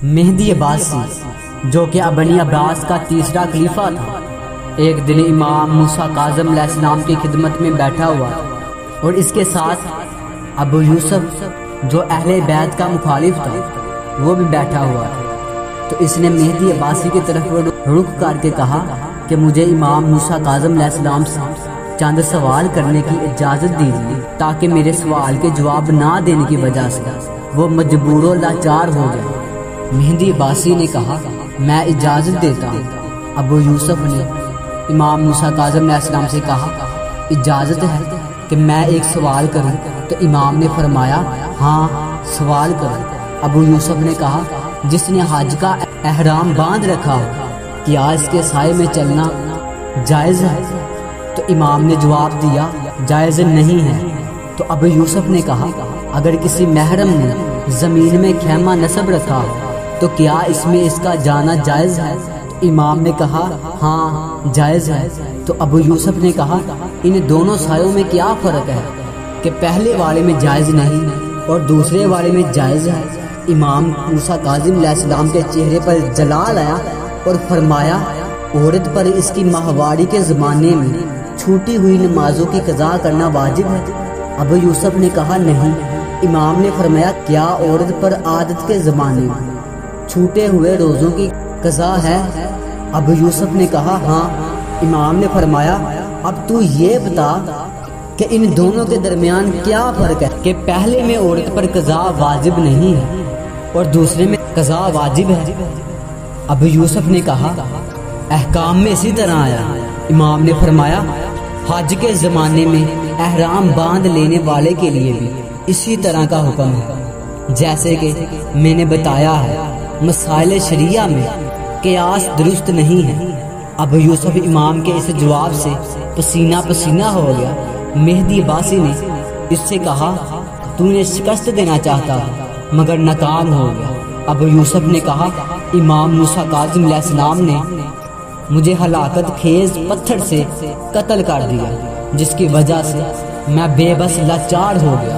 مہدی عباسی جو کہ بنی عباس کا تیسرا خلیفہ تھا، ایک دن امام موسیٰ کاظم علیہ السلام کی خدمت میں بیٹھا ہوا اور اس کے ساتھ ابو یوسف جو اہل بیت کا مخالف تھا وہ بھی بیٹھا ہوا تھا۔ تو اس نے مہدی عباسی کی طرف رخ کر کے کہا کہ مجھے امام موسیٰ کاظم علیہ السلام سے چند سوال کرنے کی اجازت دیجیے، تاکہ میرے سوال کے جواب نہ دینے کی وجہ سے وہ مجبور و لاچار ہو گئے۔ مہدی عباسی نے کہا میں اجازت دیتا ہوں۔ ابو یوسف نے امام موسیٰ کاظم علیہ السلام سے کہا اجازت ہے کہ میں ایک سوال کروں؟ تو امام نے فرمایا ہاں سوال کرو۔ ابو یوسف نے کہا جس نے حج کا احرام باندھ رکھا ہو کیا اس کے سائے میں چلنا جائز ہے؟ تو امام نے جواب دیا جائز نہیں ہے۔ تو ابو یوسف نے کہا اگر کسی محرم نے زمین میں خیمہ نصب رکھا ہو تو کیا اس میں اس کا جانا جائز ہے؟ تو امام نے کہا ہاں جائز ہے۔ تو ابو یوسف نے کہا ان دونوں سایوں میں کیا فرق ہے کہ پہلے والے میں جائز نہیں اور دوسرے والے میں جائز ہے؟ امام موسیٰ کاظم علیہ السلام کے چہرے پر جلال آیا اور فرمایا عورت پر اس کی ماہواری کے زمانے میں چھوٹی ہوئی نمازوں کی قضا کرنا واجب ہے؟ ابو یوسف نے کہا نہیں۔ امام نے فرمایا کیا عورت پر عادت کے زمانے میں چھوٹے ہوئے روزوں کی قضا ہے؟ ابو یوسف نے کہا ہاں۔ امام نے فرمایا اب تو یہ بتا کہ ان دونوں کے درمیان کیا فرق ہے کہ پہلے میں عورت پر قضا واجب نہیں ہے اور دوسرے میں قضا واجب ہے؟ ابو یوسف نے کہا احکام میں اسی طرح آیا۔ امام نے فرمایا حج کے زمانے میں احرام باندھ لینے والے کے لیے بھی اسی طرح کا حکم ہے جیسے کہ میں نے بتایا ہے۔ مسائل شریعہ میں قیاس درست نہیں ہے۔ ابو یوسف امام کے اس جواب سے پسینہ پسینہ ہو گیا۔ مہدی عباسی نے اس سے کہا تو نے شکست دینا چاہتا مگر ناکام ہو گیا۔ ابو یوسف نے کہا امام موسیٰ کاظم علیہ السلام نے مجھے ہلاکت خیز پتھر سے قتل کر دیا جس کی وجہ سے میں بے بس لاچار ہو گیا۔